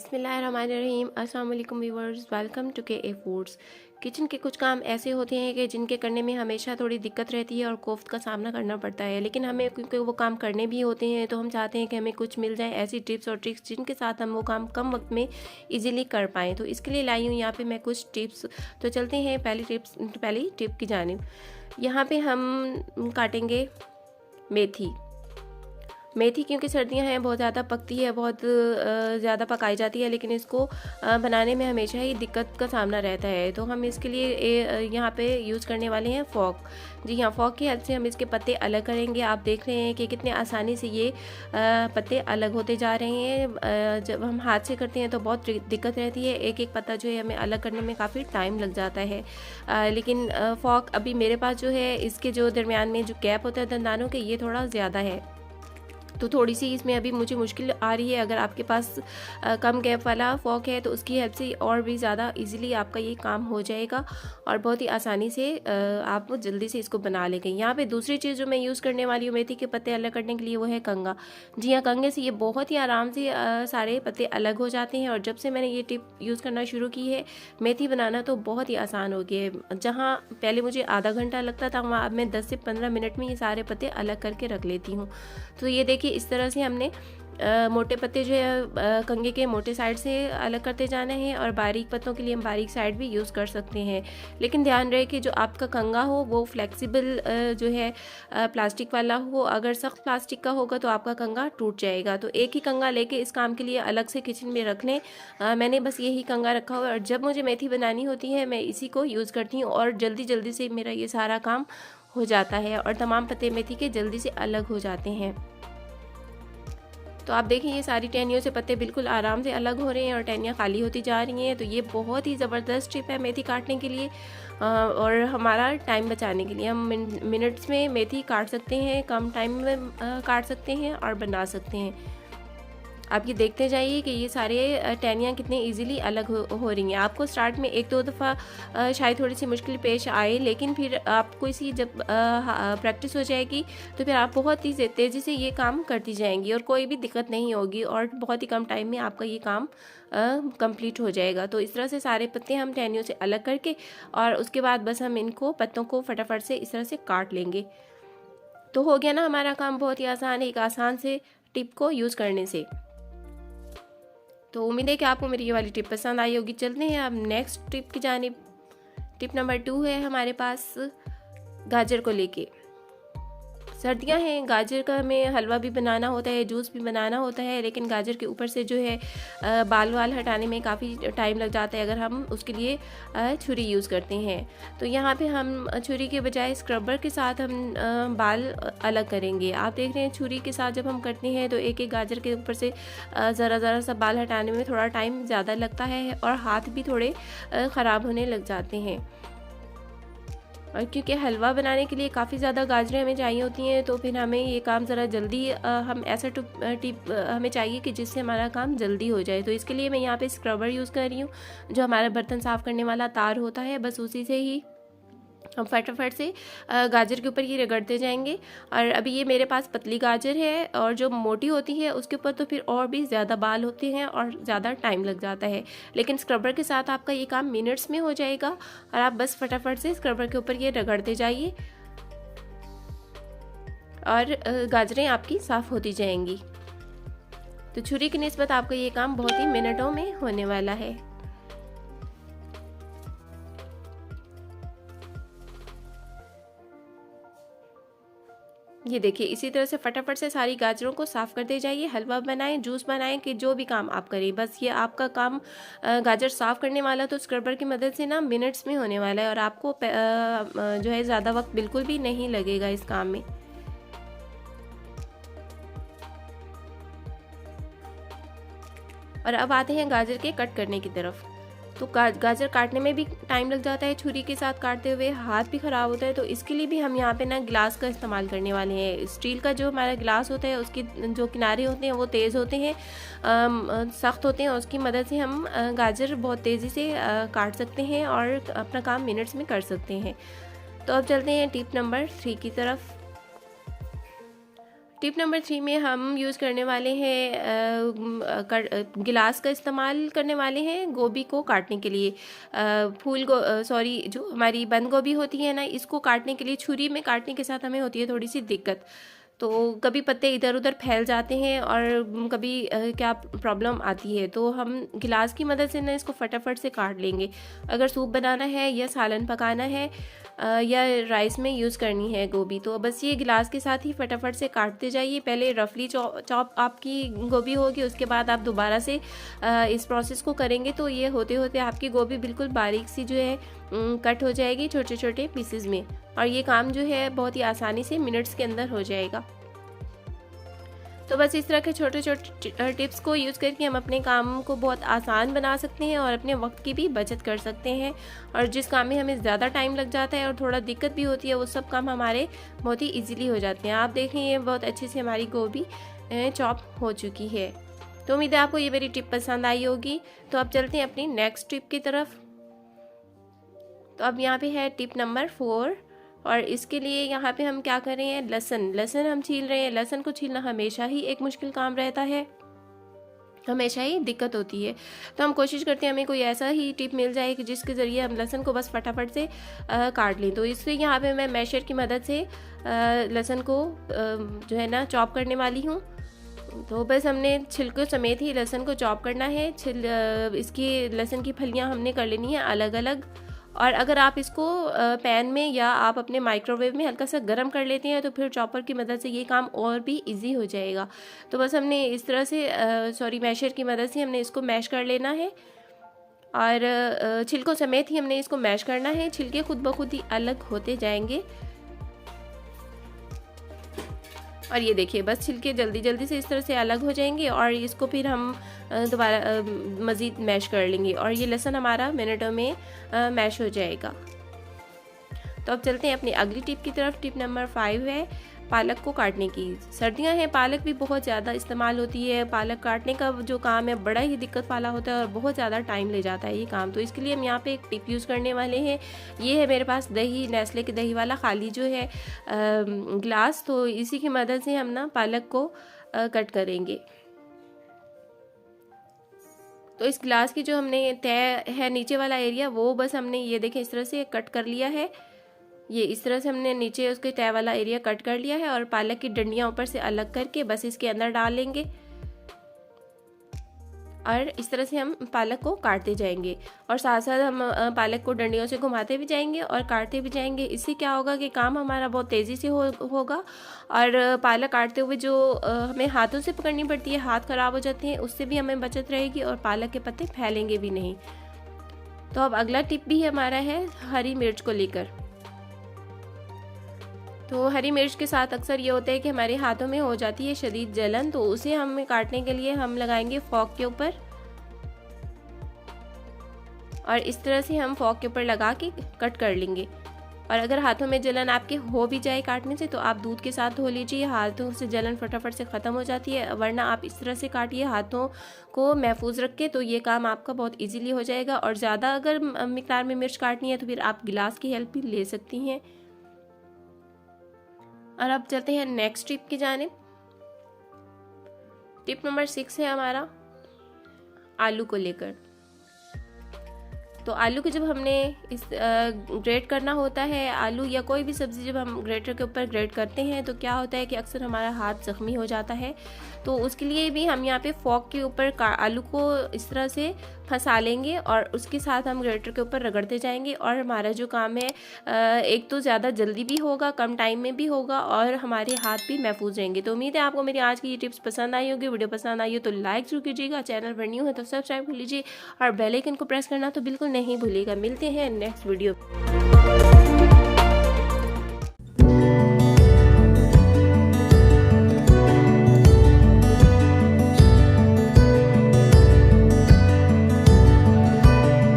बिस्मिल्लाहिर्रहमानिर्रहीम। अस्सलाम वालेकुम viewers, welcome to KA foods. Kitchen के कुछ काम ऐसे होते हैं कि जिनके करने में हमेशा थोड़ी दिक्कत रहती है और कोफ्त का सामना करना पड़ता है, लेकिन हमें क्योंकि वो काम करने भी होते हैं तो हम चाहते हैं कि हमें कुछ मिल जाए ऐसी टिप्स और ट्रिक्स जिनके साथ हम वो काम कम वक्त में इजीली कर पाएँ। तो इसके लिए लाई हूँ यहाँ पे मैं कुछ टिप्स। तो चलते हैं पहली टिप की जानिब। यहाँ पे हम काटेंगे मेथी क्योंकि सर्दियां हैं, बहुत ज़्यादा पकती है, बहुत ज़्यादा पकाई जाती है, लेकिन इसको बनाने में हमेशा ही दिक्कत का सामना रहता है। तो हम इसके लिए यहाँ पे यूज़ करने वाले हैं फॉक। जी हाँ, फॉक की हेल्प से हम इसके पत्ते अलग करेंगे। आप देख रहे हैं कि कितने आसानी से ये पत्ते अलग होते जा रहे हैं। जब हम हाथ से करते हैं तो बहुत दिक्कत रहती है, एक एक पत्ता जो है हमें अलग करने में काफ़ी टाइम लग जाता है। लेकिन फॉक अभी मेरे पास जो है, इसके जो दरमियान में जो गैप होता है दंदानों के, ये थोड़ा ज़्यादा है, तो थोड़ी सी इसमें अभी मुझे मुश्किल आ रही है। अगर आपके पास कम गैप वाला फॉक है तो उसकी हेल्प से और भी ज़्यादा इजीली आपका ये काम हो जाएगा और बहुत ही आसानी से आप जल्दी से इसको बना लेंगे। यहाँ पे दूसरी चीज़ जो मैं यूज़ करने वाली हूँ मेथी के पत्ते अलग करने के लिए, वो है कंघा। जी हाँ, कंघे से ये बहुत ही आराम से सारे पत्ते अलग हो जाते हैं। और जब से मैंने ये टिप यूज़ करना शुरू की है, मेथी बनाना तो बहुत ही आसान हो गया है। जहाँ पहले मुझे आधा घंटा लगता था, वहाँ अब मैं 10 से 15 मिनट में ये सारे पत्ते अलग करके रख लेती हूँ। तो ये देखिए, इस तरह से हमने मोटे पत्ते जो है कंघे के मोटे साइड से अलग करते जाना है, और बारीक पत्तों के लिए हम बारीक साइड भी यूज़ कर सकते हैं। लेकिन ध्यान रहे कि जो आपका कंघा हो वो फ्लेक्सिबल जो है प्लास्टिक वाला हो। अगर सख्त प्लास्टिक का होगा तो आपका कंघा टूट जाएगा। तो एक ही कंघा लेके इस काम के लिए अलग से किचन में रख लें। मैंने बस यही कंघा रखा हुआ है, और जब मुझे मेथी बनानी होती है मैं इसी को यूज़ करती हूँ, और जल्दी जल्दी से मेरा ये सारा काम हो जाता है और तमाम पत्ते मेथी के जल्दी से अलग हो जाते हैं। तो आप देखिए, ये सारी टहनियों से पत्ते बिल्कुल आराम से अलग हो रहे हैं और टहनियाँ खाली होती जा रही हैं। तो ये बहुत ही ज़बरदस्त टिप है मेथी काटने के लिए और हमारा टाइम बचाने के लिए। हम मिनट्स में मेथी काट सकते हैं, कम टाइम में काट सकते हैं और बना सकते हैं। आप ये देखते जाइए कि ये सारे टहनियाँ कितने इजीली अलग हो रही हैं। आपको स्टार्ट में एक दो दफ़ा शायद थोड़ी सी मुश्किल पेश आए, लेकिन फिर आपको इसी जब प्रैक्टिस हो जाएगी तो फिर आप बहुत ही तेज़ी से ये काम करती जाएंगी और कोई भी दिक्कत नहीं होगी, और बहुत ही कम टाइम में आपका ये काम कंप्लीट हो जाएगा। तो इस तरह से सारे पत्ते हम टहनियों से अलग करके, और उसके बाद बस हम इनको पत्तों को फटाफट से इस तरह से काट लेंगे। तो हो गया ना हमारा काम बहुत ही आसान, एक आसान से टिप को यूज़ करने से। तो उम्मीद है कि आपको मेरी ये वाली टिप पसंद आई होगी। चलते हैं अब नेक्स्ट टिप की जानिब। टिप नंबर 2 है हमारे पास गाजर को लेके। सर्दियां हैं, गाजर का हमें हलवा भी बनाना होता है, जूस भी बनाना होता है, लेकिन गाजर के ऊपर से जो है बाल वाल हटाने में काफ़ी टाइम लग जाता है अगर हम उसके लिए छुरी यूज़ करते हैं। तो यहाँ पे हम छुरी के बजाय स्क्रबर के साथ हम बाल अलग करेंगे। आप देख रहे हैं, छुरी के साथ जब हम करते हैं तो एक एक गाजर के ऊपर से ज़रा सा बाल हटाने में थोड़ा टाइम ज़्यादा लगता है और हाथ भी थोड़े ख़राब होने लग जाते हैं। और क्योंकि हलवा बनाने के लिए काफ़ी ज़्यादा गाजरें हमें चाहिए होती हैं, तो फिर हमें ये काम ज़रा जल्दी हम ऐसा टिप हमें चाहिए कि जिससे हमारा काम जल्दी हो जाए। तो इसके लिए मैं यहाँ पे स्क्रबर यूज़ कर रही हूँ, जो हमारा बर्तन साफ़ करने वाला तार होता है, बस उसी से ही हम फटाफट से गाजर के ऊपर ये रगड़ते जाएंगे। और अभी ये मेरे पास पतली गाजर है, और जो मोटी होती है उसके ऊपर तो फिर और भी ज़्यादा बाल होते हैं और ज़्यादा टाइम लग जाता है। लेकिन स्क्रबर के साथ आपका ये काम मिनट्स में हो जाएगा, और आप बस फटाफट से स्क्रबर के ऊपर ये रगड़ते जाइए और गाजरें आपकी साफ़ होती जाएंगी। तो छुरी की निस्बत आपका ये काम बहुत ही मिनटों में होने वाला है। ये देखिए, इसी तरह से फटाफट से सारी गाजरों को साफ़ करते जाइए। हलवा बनाएं, जूस बनाएं, कि जो भी काम आप करें, बस ये आपका काम गाजर साफ़ करने वाला तो स्क्रबर की मदद से ना मिनट्स में होने वाला है, और आपको जो है ज़्यादा वक्त बिल्कुल भी नहीं लगेगा इस काम में। और अब आते हैं गाजर के कट करने की तरफ। तो गाजर काटने में भी टाइम लग जाता है, छुरी के साथ काटते हुए हाथ भी ख़राब होता है। तो इसके लिए भी हम यहाँ पे ना गिलास का इस्तेमाल करने वाले हैं। स्टील का जो हमारा गिलास होता है उसके जो किनारे होते हैं वो तेज़ होते हैं, सख्त होते हैं, उसकी मदद से हम गाजर बहुत तेज़ी से काट सकते हैं और अपना काम मिनट्स में कर सकते हैं। तो अब चलते हैं टिप नंबर 3 की तरफ। टिप नंबर 3 में हम यूज़ करने वाले हैं गिलास का इस्तेमाल करने वाले हैं गोभी को काटने के लिए। जो हमारी बंद गोभी होती है ना, इसको काटने के लिए छुरी में काटने के साथ हमें होती है थोड़ी सी दिक्कत। तो कभी पत्ते इधर उधर फैल जाते हैं और कभी क्या प्रॉब्लम आती है, तो हम गिलास की मदद से ना इसको फटाफट से काट लेंगे। अगर सूप बनाना है या सालन पकाना है या राइस में यूज़ करनी है गोभी, तो बस ये गिलास के साथ ही फटाफट से काटते जाइए। पहले रफली चॉप आपकी गोभी होगी, उसके बाद आप दोबारा से इस प्रोसेस को करेंगे तो ये होते होते आपकी गोभी बिल्कुल बारीक सी जो है कट हो जाएगी छोटे छोटे पीसेस में, और ये काम जो है बहुत ही आसानी से मिनट्स के अंदर हो जाएगा। तो बस इस तरह के छोटे छोटे टिप्स को यूज़ करके हम अपने काम को बहुत आसान बना सकते हैं और अपने वक्त की भी बचत कर सकते हैं, और जिस काम में हमें ज़्यादा टाइम लग जाता है और थोड़ा दिक्कत भी होती है, वो सब काम हमारे बहुत ही इजीली हो जाते हैं। आप देखें ये बहुत अच्छे से हमारी गोभी चॉप हो चुकी है। तो उम्मीद है आपको ये मेरी टिप पसंद आई होगी। तो अब चलते हैं अपनी नेक्स्ट टिप की तरफ। तो अब यहाँ पे है टिप नंबर 4, और इसके लिए यहाँ पे हम क्या कर रहे हैं, लहसुन हम छील रहे हैं। लहसुन को छीलना हमेशा ही एक मुश्किल काम रहता है, हमेशा ही दिक्कत होती है। तो हम कोशिश करते हैं हमें कोई ऐसा ही टिप मिल जाए कि जिसके ज़रिए हम लहसुन को बस फटाफट से काट लें। तो इसलिए यहाँ पे मैं मैशर की मदद से लहसुन को जो है ना चॉप करने वाली हूँ। तो बस हमने छिलके समेत ही लहसुन को चॉप करना है। इसकी लहसुन की फलियाँ हमने कर लेनी है अलग अलग, और अगर आप इसको पैन में या आप अपने माइक्रोवेव में हल्का सा गर्म कर लेते हैं तो फिर चॉपर की मदद से ये काम और भी इजी हो जाएगा। तो बस हमने इस तरह से मैशर की मदद से हमने इसको मैश कर लेना है, और छिलकों समेत ही हमने इसको मैश करना है। छिलके खुद ब खुद ही अलग होते जाएंगे, और ये देखिए बस छिलके जल्दी जल्दी से इस तरह से अलग हो जाएंगे, और इसको फिर हम दोबारा मज़ीद मैश कर लेंगे, और ये लहसुन हमारा मिनटों में मैश हो जाएगा। तो अब चलते हैं अपनी अगली टिप की तरफ। टिप नंबर 5 है पालक को काटने की। सर्दियां हैं, पालक भी बहुत ज़्यादा इस्तेमाल होती है। पालक काटने का जो काम है बड़ा ही दिक्कत वाला होता है और बहुत ज़्यादा टाइम ले जाता है ये काम। तो इसके लिए हम यहाँ पे एक टिप यूज़ करने वाले हैं। ये है मेरे पास दही, नेस्ले की दही वाला खाली जो है ग्लास। तो इसी की मदद से हम ना पालक को कट करेंगे। तो इस ग्लास की जो हमने तय है नीचे वाला एरिया, वो बस हमने ये देखें इस तरह से कट कर लिया है। ये इस तरह से हमने नीचे उसके तय वाला एरिया कट कर लिया है, और पालक की डंडियाँ ऊपर से अलग करके बस इसके अंदर डाल लेंगे, और इस तरह से हम पालक को काटते जाएंगे, और साथ साथ हम पालक को डंडियों से घुमाते भी जाएंगे और काटते भी जाएंगे। इससे क्या होगा कि काम हमारा बहुत तेज़ी से होगा, और पालक काटते हुए जो हमें हाथों से पकड़नी पड़ती है, हाथ ख़राब हो जाते हैं, उससे भी हमें बचत रहेगी और पालक के पत्ते फैलेंगे भी नहीं। तो अब अगला टिप भी हमारा है हरी मिर्च को लेकर। तो हरी मिर्च के साथ अक्सर ये होता है कि हमारे हाथों में हो जाती है शदीद जलन, तो उसे हमें काटने के लिए हम लगाएंगे फॉक के ऊपर, और इस तरह से हम फॉक के ऊपर लगा के कट कर लेंगे। और अगर हाथों में जलन आपके हो भी जाए काटने से, तो आप दूध के साथ धो लीजिए, हाथों से जलन फटाफट से ख़त्म हो जाती है। वरना आप इस तरह से काटिए हाथों को महफूज रख के, तो ये काम आपका बहुत इजीली हो जाएगा। और ज़्यादा अगर मिकदार में मिर्च काटनी है तो फिर आप गिलास की हेल्प भी ले सकती हैं। और अब चलते हैं नेक्स्ट टिप की जानिब। टिप नंबर 6 है हमारा आलू को लेकर। तो आलू को जब हमने ग्रेट करना होता है, आलू या कोई भी सब्ज़ी जब हम ग्रेटर के ऊपर ग्रेट करते हैं, तो क्या होता है कि अक्सर हमारा हाथ ज़ख्मी हो जाता है। तो उसके लिए भी हम यहाँ पे फॉक के ऊपर आलू को इस तरह से फंसा लेंगे, और उसके साथ हम ग्रेटर के ऊपर रगड़ते जाएंगे, और हमारा जो काम है एक तो ज़्यादा जल्दी भी होगा, कम टाइम में भी होगा, और हमारे हाथ भी महफूज रहेंगे। तो उम्मीद है आपको मेरी आज की ये टिप्स पसंद आई होगी। वीडियो पसंद आई हो तो लाइक जरूर कीजिएगा, चैनल पर न्यू है तो सब्सक्राइब कर लीजिए, और बेल आइकन को प्रेस करना तो बिल्कुल नहीं भूलिएगा। मिलते हैं नेक्स्ट वीडियो।